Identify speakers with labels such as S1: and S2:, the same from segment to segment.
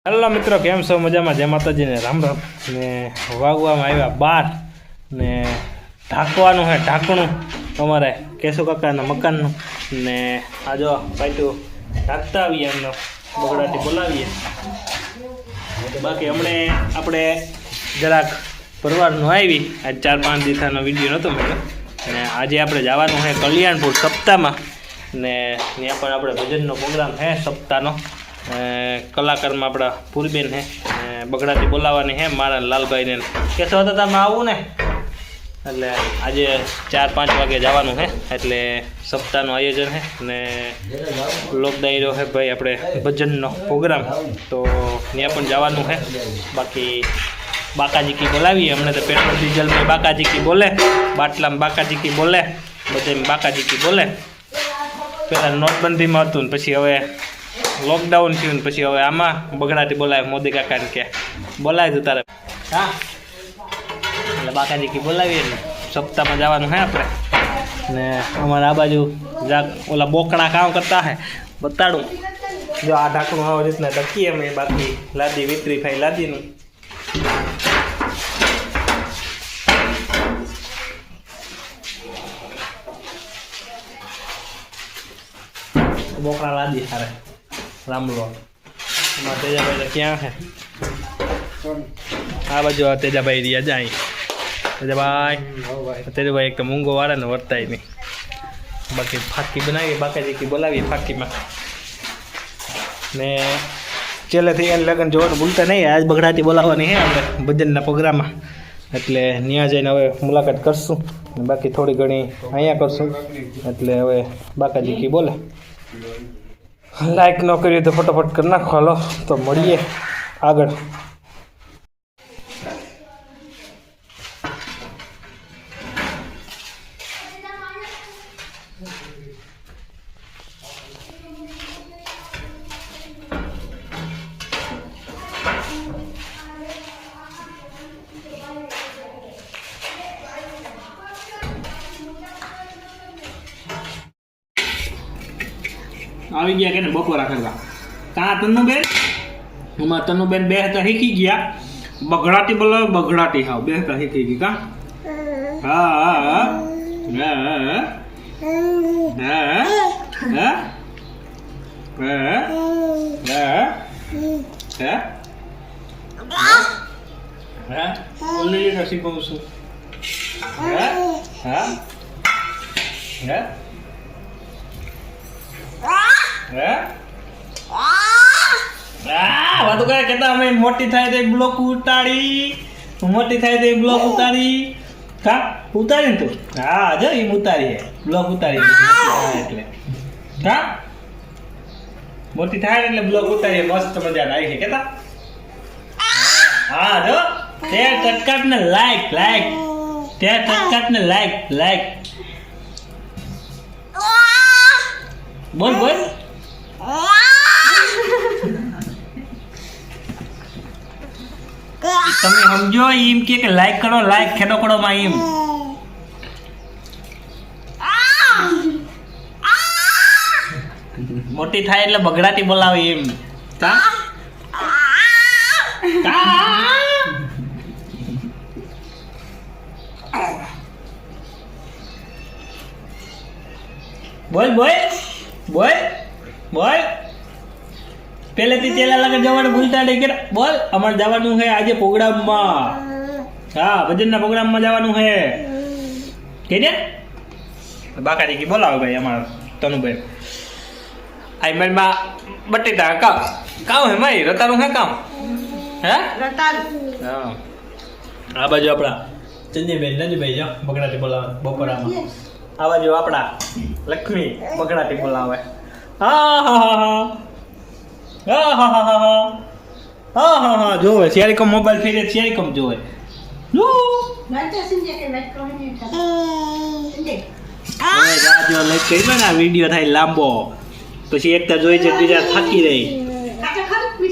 S1: Hello મિત્રો, કેમ છો? મજામાં? જય માતાજીને રામ રામ. ને વાગવામાં આવ્યા 12 ને ઢાંકવાનું છે ઢાંકણું અમારે કેશુ કાકાના મકાનનું. ને આ જો પાટું ઢાંકતા આવીએ, એમનો બગડાથી બોલાવીએ. બાકી હમણે આપણે જરાક પરવારનું આવી, આજ 4-5 દિવસનો વિડીયો નહોતો મળ્યો. ને આજે આપણે જવાનું છે કલ્યાણપુર સપ્તાહમાં. ને ત્યાં પણ આપણે ભજનનો પ્રોગ્રામ છે સપ્તાહનો. કલાકારમાં આપણા પૂરબેન છે, બગડાથી બોલાવવાની છે મારા લાલભાઈને. કેસો હતા તમે આવું ને, એટલે આજે 4-5 વાગે જવાનું છે. એટલે સપ્તાહનું આયોજન છે ને લોક ડાયરો છે ભાઈ, આપણે ભજનનો પ્રોગ્રામ, તો ત્યાં પણ જવાનું છે. બાકી બાકાજી કી બોલાવીએ હમણાં તો. પેટ્રોલ ડીઝલમાં બાકાજી કી બોલે, બાટલામાં બાકાજી કી બોલે, બધામાં બાકાજી કી બોલે. પહેલાં નોટબંધીમાં હતું ને પછી હવે લોકડાઉન થયું ને પછી હવે આમાં બગડાથી બોલાવે. મોદી કાકાને કે બોલાય તું તારે, હા. એટલે બાકાજી કી બોલાવીએ ને સપ્તાહમાં જવાનું છે આપણે. ને અમારા આ બાજુ જાક ઓલા બોકડા કામ કરતા હે, બતાડું. જો આ ઢાંકણું આવી રીતના ઢકીએ અમે. બાકી લાદી વિતરી ભાઈ લાદીનું. બોકડા લાદી સારે રામલો. એમાં તેજાભાઈ ક્યાં છે? આ બાજુ તેજાભાઈ રહ્યા જાય. તેજાભાઈ એક તો મૂંગો વાળે ને વર્તાય નહીં. બાકી ફાકી બનાવીએ, બાકાજી બોલાવીએ ફાકીમાં. ને છેલ્લેથી લગ્ન જોવાનું ભૂલતા નહીં. આજ બગડાથી બોલાવવાની છે આપણે ભજનના પ્રોગ્રામમાં. એટલે ત્યાં જઈને હવે મુલાકાત કરશું. બાકી થોડી ઘણી અહીંયા કરશું. એટલે હવે બાકાજી બોલે. લાઈક ન કરીએ તો ફટાફટ કરી નાખો. હાલો તો મળીએ આગળ. આવી ગયા કે ને બપોરા કરવા. કા તનુબેન? એમાં તનુબેન બે હતા શીખી ગયા. બગડાટી બોલો, બગડાટી હાવ બે હતા શીખી ગઈ. કા હા હા હા ઓલી શીખવું છું. વાતો કરે કેતા અમે મોટી થાય તો બ્લોક ઉતારી, મોટી થાય તો બ્લોક ઉતારી. કા ઉતારી ને તું? હા જો એમ ઉતારી બ્લોક ઉતારી એટલે. કા મોટી થાય એટલે બ્લોક ઉતારીએ. મસ્ત મજા આવી છે કેતા. હા જો તે કટકાટ ને લાઈક લાઈક, તે કટકાટ ને લાઈક લાઈક. બોલ બોલ. તમે સમજો એમ કે લાઈક કરો, લાઈક ખેડો કરો માં એમ. મોટી થાય એટલે બગડાટી બોલાવે એમ. બોલ બોલ બોલ બોલ. પહેલેથી તેલા લગન જવાનું ભૂલતા નહીં કે બોલ. અમારે જવાનું છે આજે પ્રોગ્રામમાં. હા ભજનના પ્રોગ્રામમાં જવાનું છે કે ને. બાકાજી બોલાવો ભાઈ અમારા તનુભાઈ. આઈ મેલમાં બટેટા કામ કામ હે મારી રતાનું હે કામ હે રતાનું. હા આ બાજુ આપણા ચંદીબેન નંદુભાઈ જો બગડાથી બોલાવે બપોરામાં. આ બાજુ આપણા લક્ષ્મી બગડાથી બોલાવે. હા હા હા હા હા હા હા હા હા હા હા જોવે શિયાળીકમ મોબાઈલ ફેરે શિયાળીકમ જોવે. વિડીયો થાય લાંબો પછી એકતા જોઈ છે બીજા થાકી રહી.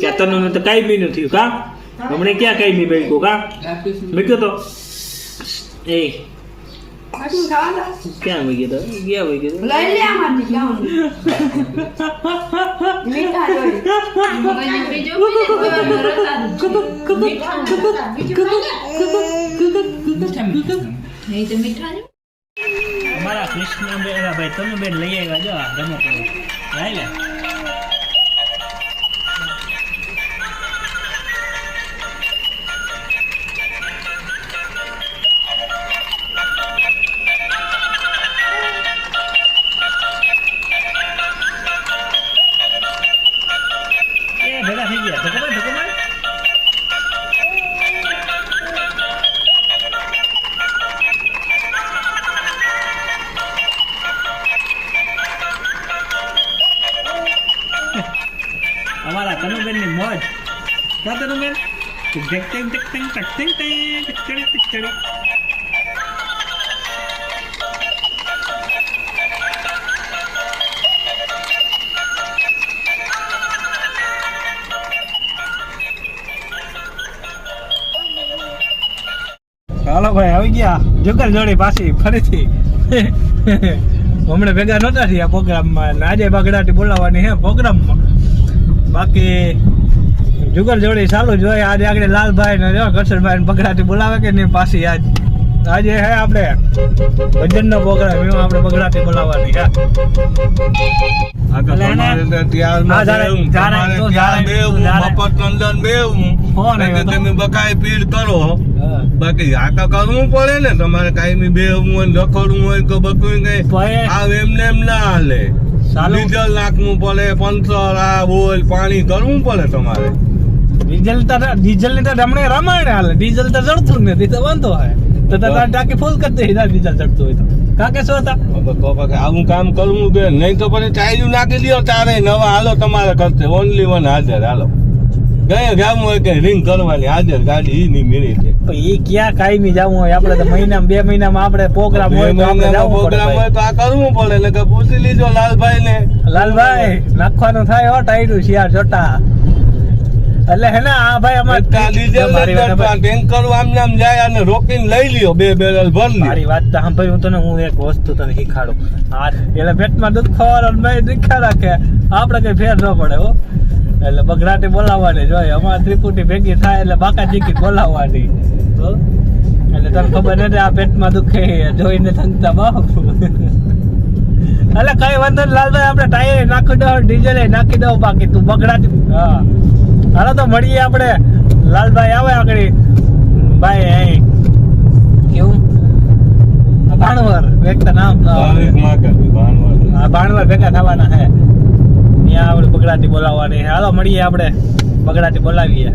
S1: ત્યાં તનું તો કઈ બી નથી. કા હમણે ક્યાં કઈ બી બેઠું? કા મૂક્યો તો એ ક્યાં મૂકી તો ગયા મૂકી તો લઈ લે આમાંથી જાઉં મીઠા જોઈ અમારા કૃષ્ણ બેરા ભાઈ તમે બેન લઈ આવ્યા જો રમકડું લઈ લે. ભેગા થઈ ગયા ધક્કો માર. અમારા તનુબેન ની મોજ ક્યાં તનુબેન હાલો ભાઈ આવી ગયા જુગર જોડી પાછી ફરીથી. હમણાં ભેગા નહોતા થયા પ્રોગ્રામમાં, આજે બગડાટી બોલાવવાની હે પ્રોગ્રામમાં. બાકી જુગર જોડી ચાલુ જ હોય. આજે આગળ લાલભાઈ ને કરશનભાઈ ને બગડાટી બોલાવે કે નહીં પાછી આજે હે આપણે ભજનનો પ્રોગ્રામ, એમાં આપણે બગડાટી બોલાવવાની હે.
S2: બાકી આ તો કરવું પડે ને તમારે કાયમી બેહવું હોય રખડવું હોય તો બધું કઈ એમને એમ ના હાલે. ડીઝલ નાખવું પડે, પંચર આ બોલ પાણી કરવું પડે તમારે.
S1: ડીઝલ ની તો રમણે રામાયણ હાલે, ડીઝલ તો જડતું નથી તો વાંધો હોય તો ટાંકી ફૂલ કરી દે. ડીઝલ ચડતું હોય તો કાકે શું હતા
S2: તો પછી આવું કામ કરવું કે નહીં તો પછી ચાર્જ નાખી દો તારે નવા હાલો તમારે કરશે. ઓનલી વન હાજર હાલો. ગયા ગામ હોય કે રિંગ કરવાની હાજર ગાડી ઈ ની મેળી છે.
S1: એ ક્યાં કાયમી જવું હોય આપણે તો મહિનામાં 2 મહિનામાં આપણે પ્રોગ્રામ હોય તો આપણે જવું
S2: પ્રોગ્રામ હોય તો આ કરવું પડે. એટલે કે પૂછી લીધો લાલભાઈ ને.
S1: લાલભાઈ નાખવાનું થાય હો ટાઈડું શિયાર જોટા. એટલે હે ને આ ભાઈ અમાર
S2: ટેન્કર આમ નામ જાય અને રોકીને લઈ લ્યો 2 બેરલ ભર લ્યો.
S1: મારી વાત તો સાંભળી હું તને એક વસ્તુ તને શીખાડું. આ એટલે પેટમાં દુઃખ ખબર મેં દીખા રાખે આપણે કઈ ફેર ન પડે હો. એટલે બગડાટી બોલાવવાની જોઈએ. અમારે ત્રિપુટી ભેગી થાય એટલે બાકા ચીકી બોલાવવાની. એટલે તને ખબર નથી આ પેટમાં દુખે જોઈને થંગતા બાપ. એટલે કઈ વાંધો નહીં લાલભાઈ, આપણે ટાયર નાખી દો, ડીઝલ નાખી દો. બાકી તું બગડાટી હા હાલો તો મળીએ આપણે. લાલભાઈ આવે આગળ ભાઈ કેવું ભાણવર વ્યક્ત નામ ભાણવર ભેગા થવાના હે. ત્યાં આપણે બગડાટી બોલાવવાની. હાલો મળીએ આપણે બગડાટી બોલાવીએ.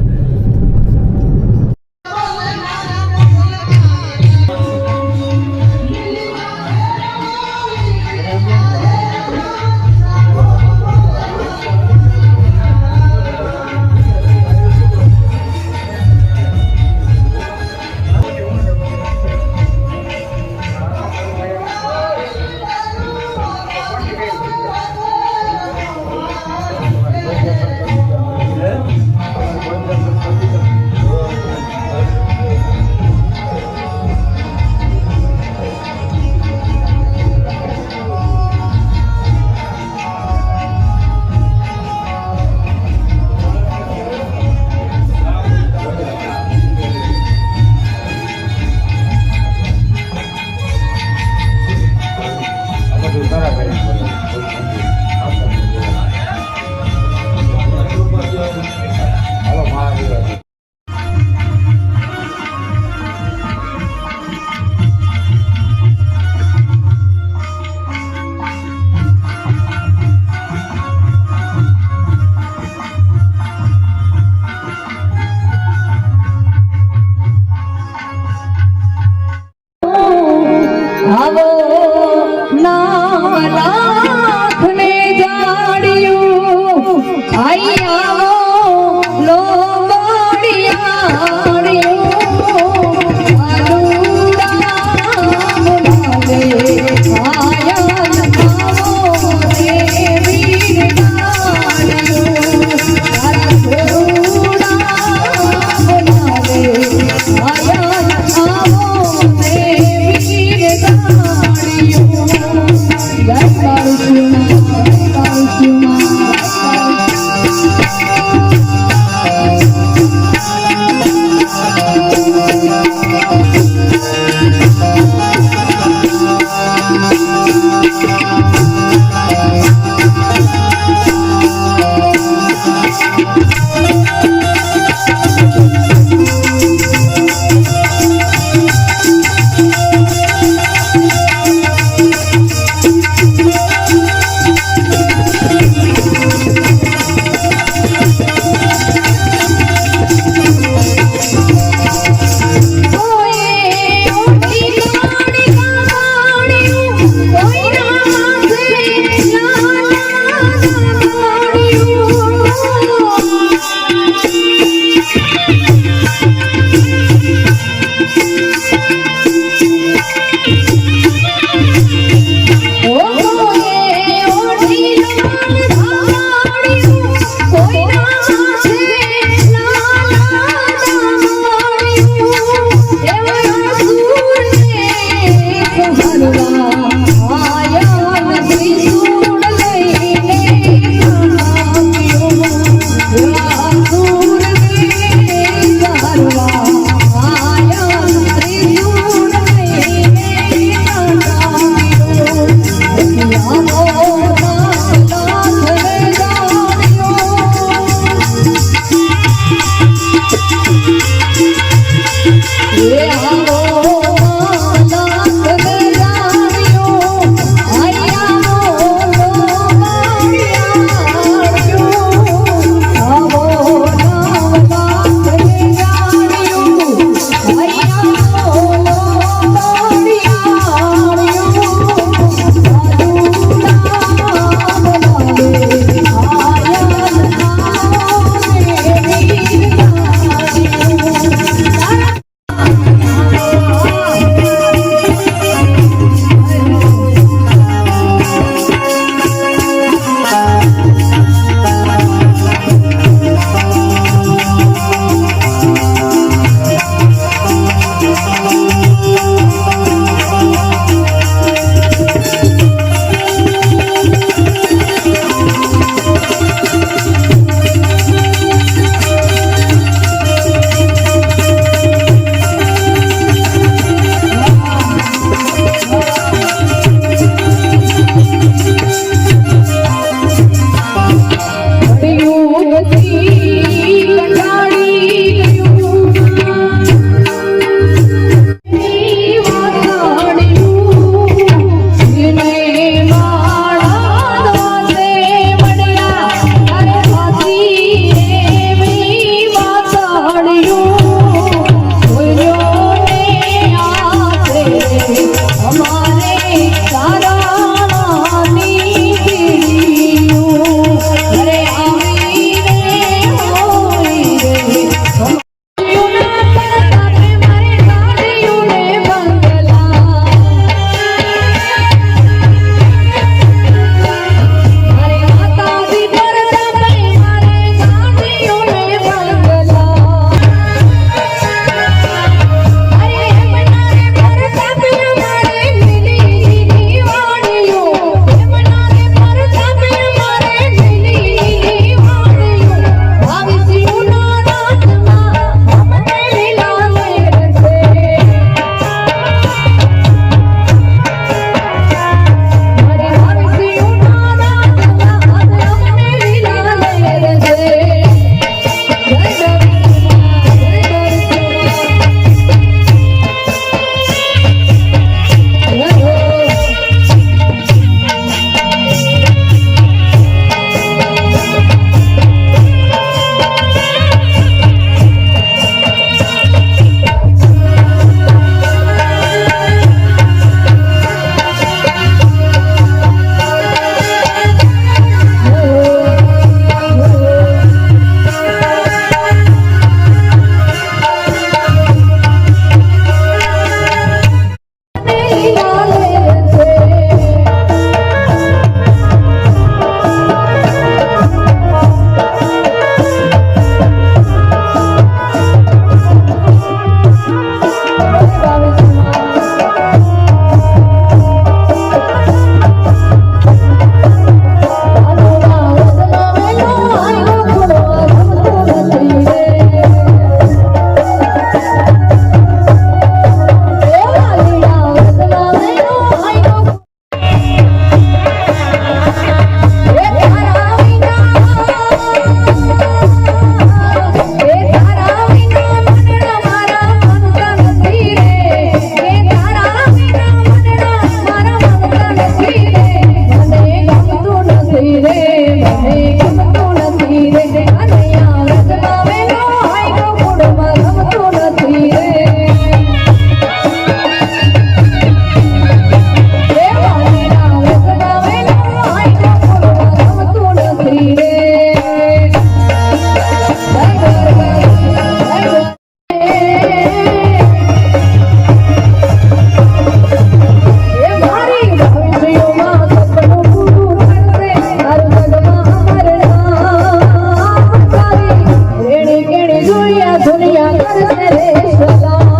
S3: દુનિયા કરશે રે સલામ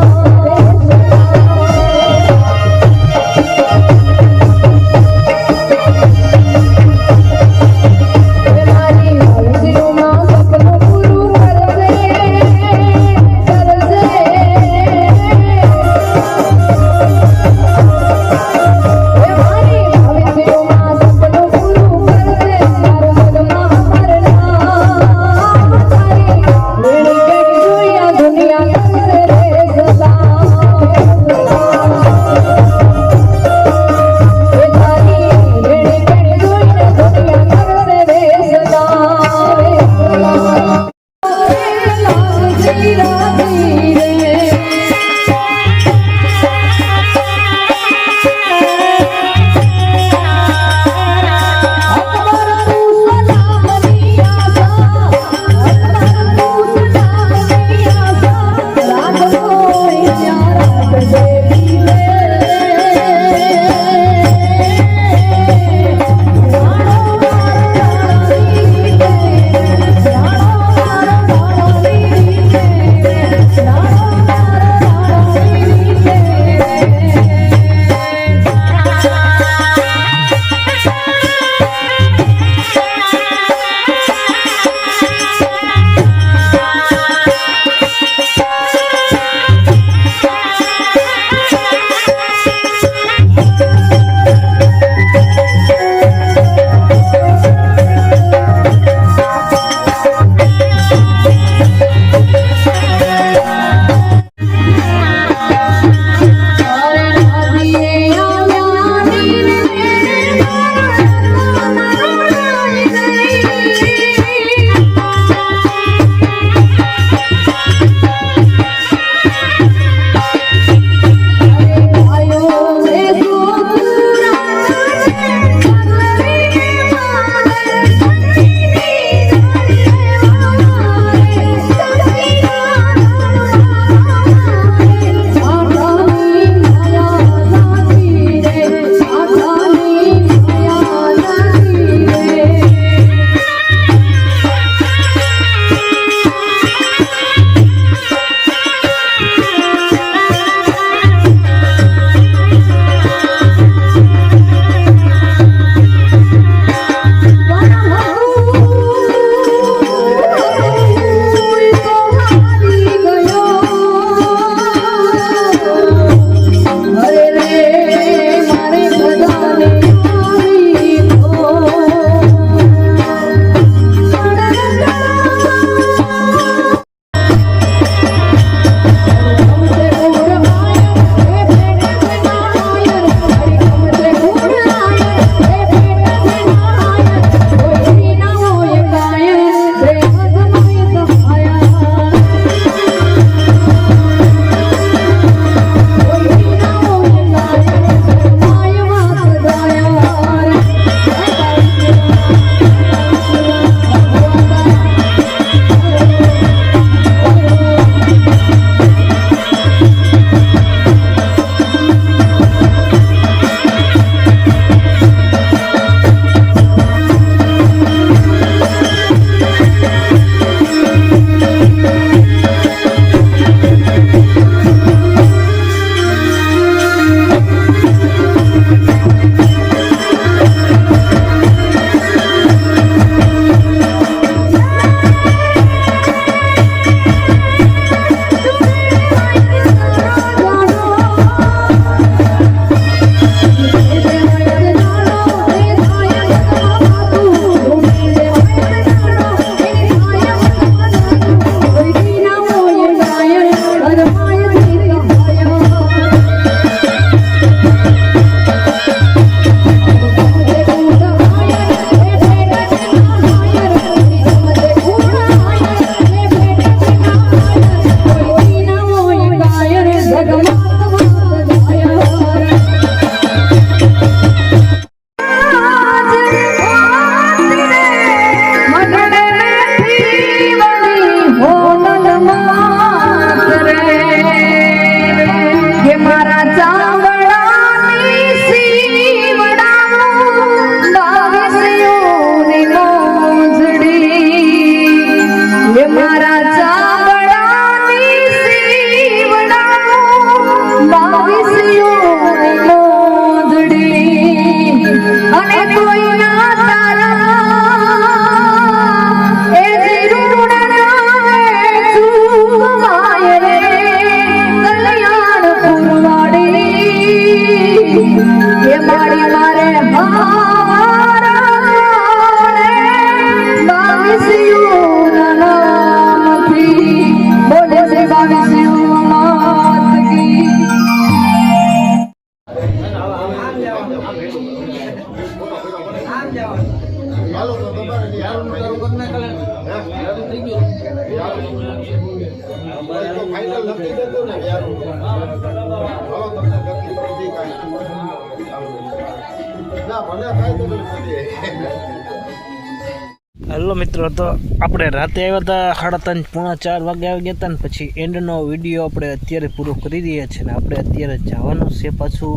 S1: હેલો મિત્રો, તો આપણે રાતે આવ્યા હતા 3:30 પોણા 4 વાગે આવી ગયા હતા ને પછી એન્ડનો વિડીયો આપણે અત્યારે પૂરો કરી રહ્યા છીએ ને આપણે અત્યારે જવાનું છે પાછું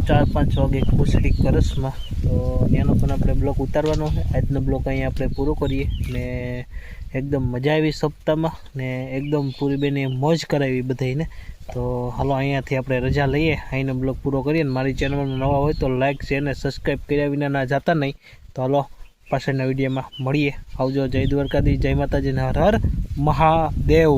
S1: 4-5 વાગે ખુશડી કરસમાં. તો એનો પણ આપણે બ્લોગ ઉતારવાનો છે. આજનો બ્લોગ અહીંયા આપણે પૂરો કરીએ ને એકદમ મજા આવી સપ્તાહમાં ને એકદમ પૂરી બેને મોજ કરાવી બધાને. તો હાલો અહીંયાથી આપણે રજા લઈએ, અહીંનો બ્લોગ પૂરો કરીએ ને મારી ચેનલમાં નવા હોય તો લાઇક શેર અને સબસ્ક્રાઈબ કર્યા વિના ના જતા નહીં. તો હાલો પાછળના વિડીયોમાં મળીએ. આવજો. જય દ્વારકાધીશ, જય માતાજી, હર હર મહાદેવ.